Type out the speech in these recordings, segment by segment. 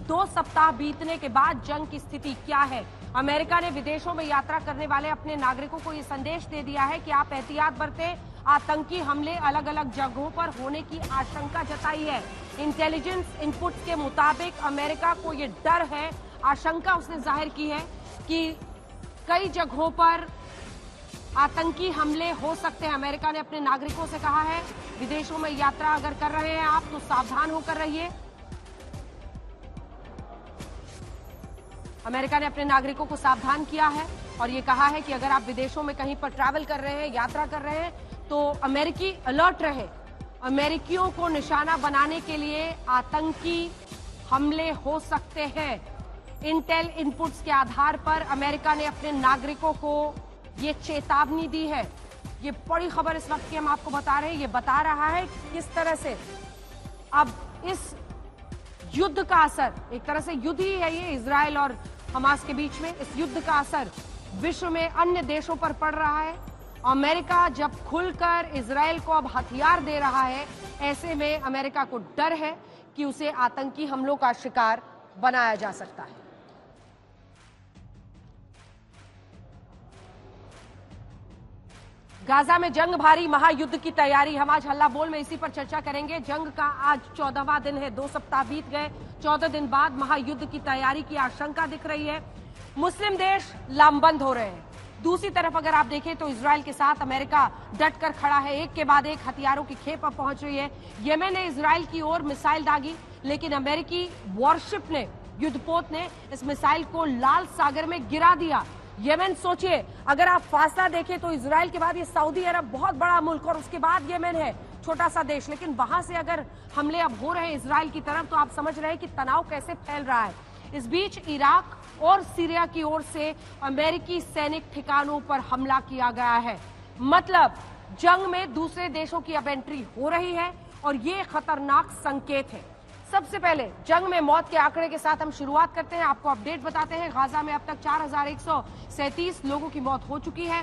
2 सप्ताह बीतने के बाद जंग की स्थिति क्या है। अमेरिका ने विदेशों में यात्रा करने वाले अपने नागरिकों को ये संदेश दे दिया है कि आप एहतियात बरतें। आतंकी हमले अलग अलग जगहों पर होने की आशंका जताई है। इंटेलिजेंस इनपुट्स के मुताबिक अमेरिका को ये डर है, आशंका उसने जाहिर की है कि कई जगहों पर आतंकी हमले हो सकते हैं। अमेरिका ने अपने नागरिकों से कहा है विदेशों में यात्रा अगर कर रहे हैं आप तो सावधान होकर रहिए। अमेरिका ने अपने नागरिकों को सावधान किया है और ये कहा है कि अगर आप विदेशों में कहीं पर ट्रैवल कर रहे हैं, यात्रा कर रहे हैं, तो अमेरिकी अलर्ट रहे। अमेरिकियों को निशाना बनाने के लिए आतंकी हमले हो सकते हैं। इंटेल इनपुट्स के आधार पर अमेरिका ने अपने नागरिकों को ये चेतावनी दी है। ये बड़ी खबर इस वक्त की हम आपको बता रहे हैं। ये बता रहा है किस तरह से अब इस युद्ध का असर, एक तरह से युद्ध ही है ये इजराइल और हमास के बीच में, इस युद्ध का असर विश्व में अन्य देशों पर पड़ रहा है। अमेरिका जब खुलकर इजराइल को अब हथियार दे रहा है, ऐसे में अमेरिका को डर है कि उसे आतंकी हमलों का शिकार बनाया जा सकता है। गाजा में जंग भारी, महायुद्ध की तैयारी। हम आज हल्ला बोल में इसी पर चर्चा करेंगे। जंग का आज 14वां दिन है, 2 सप्ताह बीत गए। 14 दिन बाद महायुद्ध की तैयारी की आशंका दिख रही है। मुस्लिम देश लामबंद हो रहे हैं। दूसरी तरफ अगर आप देखें तो इजराइल के साथ अमेरिका डटकर खड़ा है। एक के बाद एक हथियारों की खेप अब पहुंच रही है। येमेन ने इजराइल की ओर मिसाइल दागी, लेकिन अमेरिकी वॉरशिप ने, युद्धपोत ने इस मिसाइल को लाल सागर में गिरा दिया। येमेन, सोचिए अगर आप फासला देखें तो इजराइल के बाद ये सऊदी अरब बहुत बड़ा मुल्क और उसके बाद येमेन है, छोटा सा देश, लेकिन वहां से अगर हमले अब हो रहे हैं इजराइल की तरफ तो आप समझ रहे हैं कि तनाव कैसे फैल रहा है। इस बीच इराक और सीरिया की ओर से अमेरिकी सैनिक ठिकानों पर हमला किया गया है। मतलब जंग में दूसरे देशों की अब एंट्री हो रही है और ये खतरनाक संकेत है। सबसे पहले जंग में मौत के आंकड़े के साथ हम शुरुआत करते हैं, आपको अपडेट बताते हैं। गाजा में अब तक 4137 लोगों की मौत हो चुकी है,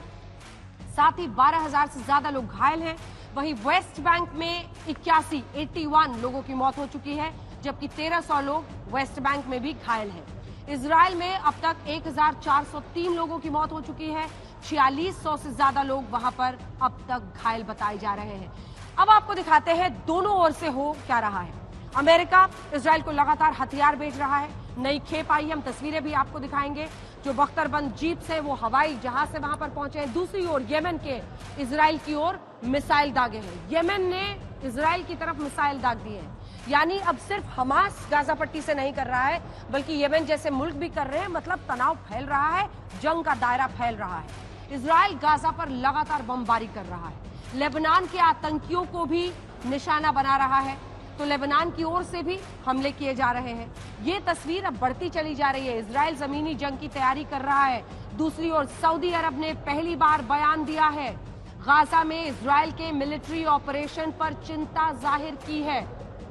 साथ ही 12,000 से ज्यादा लोग घायल हैं। वहीं वेस्ट बैंक में 81 लोगों की मौत हो चुकी है, जबकि 1300 लोग वेस्ट बैंक में भी घायल हैं। इजराइल में अब तक 1403 लोगों की मौत हो चुकी है, 4600 से ज्यादा लोग वहां पर अब तक घायल बताए जा रहे हैं। अब आपको दिखाते हैं दोनों ओर से हो क्या रहा है। अमेरिका इजराइल को लगातार हथियार भेज रहा है, नई खेप आई, हम तस्वीरें भी आपको दिखाएंगे। जो बख्तरबंद जीप से वो हवाई जहाज से वहां पर पहुंचे हैं। दूसरी ओर येमेन के इजराइल की ओर मिसाइल दागे हैं। येमेन ने इजराइल की तरफ मिसाइल दाग दिए हैं। यानी अब सिर्फ हमास गाजा पट्टी से नहीं कर रहा है, बल्कि येमेन जैसे मुल्क भी कर रहे हैं। मतलब तनाव फैल रहा है, जंग का दायरा फैल रहा है। इजराइल गाजा पर लगातार बमबारी कर रहा है, लेबनान के आतंकियों को भी निशाना बना रहा है, तो लेबनान की ओर से भी हमले किए जा रहे हैं। ये तस्वीर अब बढ़ती चली जा रही है। इजराइल जमीनी जंग की तैयारी कर रहा है। दूसरी ओर सऊदी अरब ने पहली बार बयान दिया है, गाजा में इजराइल के मिलिट्री ऑपरेशन पर चिंता जाहिर की है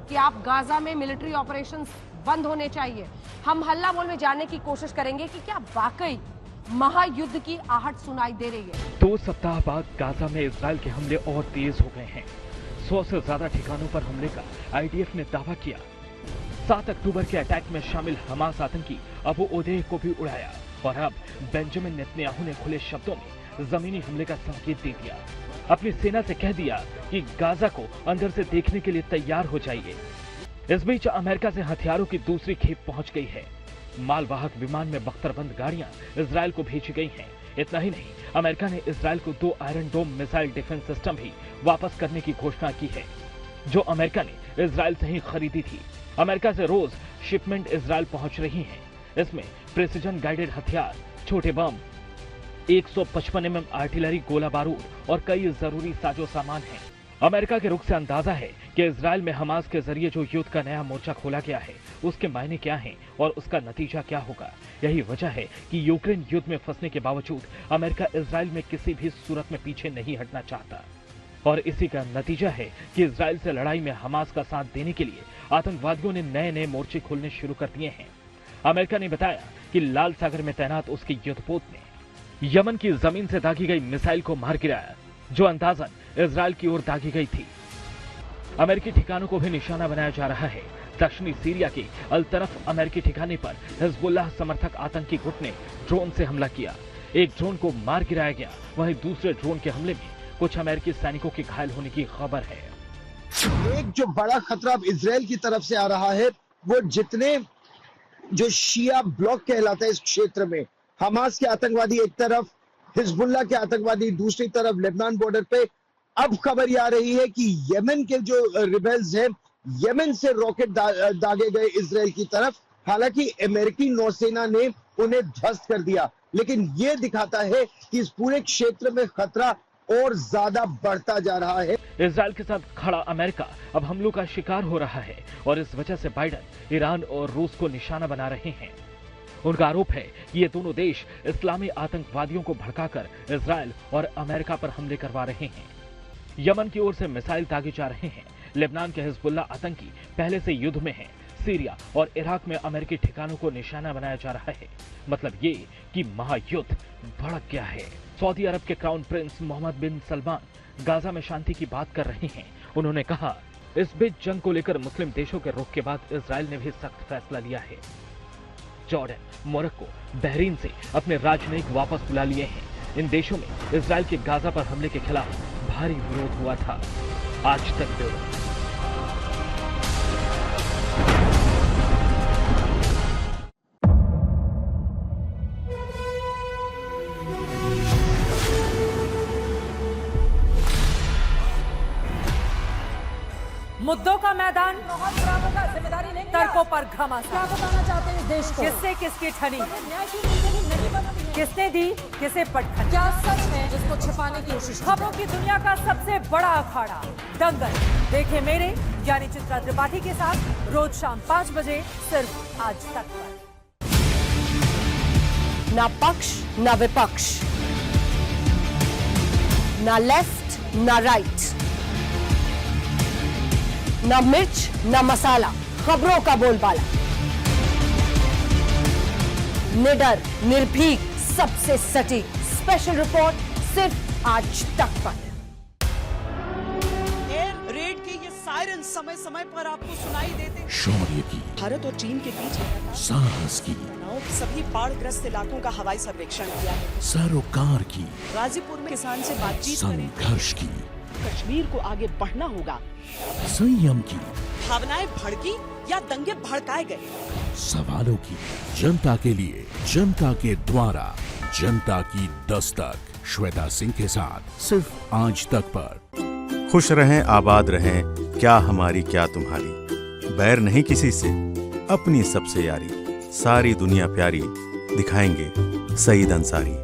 कि आप गाजा में मिलिट्री ऑपरेशंस बंद होने चाहिए। हम हल्ला बोल में जानने की कोशिश करेंगे कि क्या वाकई महायुद्ध की आहट सुनाई दे रही है। 2 सप्ताह बाद गाजा में इजराइल के हमले और तेज हो गए हैं। 100 से ज्यादा ठिकानों पर हमले का आईडीएफ ने दावा किया। 7 अक्टूबर के अटैक में शामिल हमास आतंकी अबू ओदेह को भी उड़ाया और अब बेंजामिन नेतन्याहू ने खुले शब्दों में जमीनी हमले का संकेत दे दिया। अपनी सेना से कह दिया कि गाजा को अंदर से देखने के लिए तैयार हो जाइए। इस बीच अमेरिका से हथियारों की दूसरी खेप पहुंच गई है। मालवाहक विमान में बख्तरबंद गाड़ियां इजराइल को भेजी गई हैं। इतना ही नहीं, अमेरिका ने इजराइल को 2 Iron Dome missile defence system भी वापस करने की घोषणा की है, जो अमेरिका ने इजराइल से ही खरीदी थी। अमेरिका से रोज शिपमेंट इजराइल पहुंच रही हैं। इसमें प्रिसिजन गाइडेड हथियार, छोटे बम, 155 mm आर्टिलरी, गोला बारूद और कई जरूरी साजो सामान हैं। अमेरिका के रुख से अंदाजा है कि इजराइल में हमास के जरिए जो युद्ध का नया मोर्चा खोला गया है, उसके मायने क्या हैं और उसका नतीजा क्या होगा। यही वजह है कि यूक्रेन युद्ध में फंसने के बावजूद अमेरिका इजराइल में किसी भी सूरत में पीछे नहीं हटना चाहता। और इसी का नतीजा है कि इजराइल से लड़ाई में हमास का साथ देने के लिए आतंकवादियों ने नए नए मोर्चे खोलने शुरू कर दिए हैं। अमेरिका ने बताया कि लाल सागर में तैनात उसके युद्धपोत ने यमन की जमीन से दागी गई मिसाइल को मार गिराया, जो अंदाजन इजराइल की ओर दागी गई थी। अमेरिकी ठिकानों को भी निशाना बनाया जा रहा है। दक्षिणी सीरिया के अल तरफ अमेरिकी ठिकाने पर हिजबुल्लाह समर्थक आतंकी गुट ने ड्रोन से हमला किया। एक ड्रोन को मार गिराया गया, वहीं दूसरे ड्रोन के हमले में कुछ अमेरिकी सैनिकों के घायल होने की खबर है। एक जो बड़ा खतरा अब इजराइल की तरफ से आ रहा है, वो जितने जो शिया ब्लॉक कहलाता है इस क्षेत्र में, हमास के आतंकवादी एक तरफ, हिजबुल्लाह के आतंकवादी दूसरी तरफ, लेबनान बॉर्डर पे अब खबर ये आ रही है कि यमन के जो रिबेल्स हैं, यमन से रॉकेट दागे गए इजराइल की तरफ। हालांकि अमेरिकी नौसेना ने उन्हें ध्वस्त कर दिया, लेकिन ये दिखाता है कि इस पूरे क्षेत्र में खतरा और ज्यादा बढ़ता जा रहा है। इजराइल के साथ खड़ा अमेरिका अब हमलों का शिकार हो रहा है और इस वजह से बाइडेन ईरान और रूस को निशाना बना रहे हैं। उनका आरोप है कि ये दोनों देश इस्लामी आतंकवादियों को भड़काकर इजराइल और अमेरिका पर हमले करवा रहे हैं। यमन की ओर से मिसाइल दागे जा रहे हैं। लेबनान के हिजबुल्लाह आतंकी पहले से युद्ध में हैं। सीरिया और इराक में अमेरिकी ठिकानों को निशाना बनाया जा रहा है। मतलब ये कि महायुद्ध भड़क गया है। सऊदी अरब के क्राउन प्रिंस मोहम्मद बिन सलमान गाजा में शांति की बात कर रहे हैं। उन्होंने कहा, इस बीच जंग को लेकर मुस्लिम देशों के रुख के बाद इजराइल ने भी सख्त फैसला लिया है। जॉर्डन, मोरक्को, बहरीन से अपने राजनयिक वापस बुला लिए हैं। इन देशों में इजराइल के गाजा पर हमले के खिलाफ भारी विरोध हुआ था। आज तक ब्यूरो। मुद्दों का मैदान, जिम्मेदारी नहीं, तर्कों पर घमासान। क्या बताना चाहते हैं देश को? किससे किसकी ठनी, न्याय की जिंदगी नहीं बनती है। किसने दी किसे पटखनी। क्या सच है जिसको छिपाने की कोशिश? खबरों की दुनिया का सबसे बड़ा अखाड़ा दंगल देखे मेरे यानी चित्रा त्रिपाठी के साथ रोज शाम 5 बजे सिर्फ आज तक पर। ना पक्ष ना विपक्ष, ना लेफ्ट ना राइट, ना मिर्च ना मसाला, खबरों का बोलबाला, निडर निर्भीक सबसे सटीक स्पेशल रिपोर्ट सिर्फ आज तक पर। एयर रेड के ये सायरन समय समय पर आपको सुनाई देते। शौर्य की, भारत और चीन के बीच साहस की, सभी बाढ़ग्रस्त इलाकों का हवाई सर्वेक्षण किया है। सरोकार की, गाजीपुर में किसान से बातचीत करें। संघर्ष की, कश्मीर को आगे बढ़ना होगा। संयम की, भावनाएं भड़की या दंगे भड़काए गए। सवालों की, जनता के लिए, जनता के द्वारा, जनता की दस्तक। श्वेता सिंह के साथ सिर्फ आज तक पर। खुश रहें, आबाद रहें, क्या हमारी क्या तुम्हारी, बैर नहीं किसी से, अपनी सबसे यारी, सारी दुनिया प्यारी, दिखाएंगे सईद अंसारी।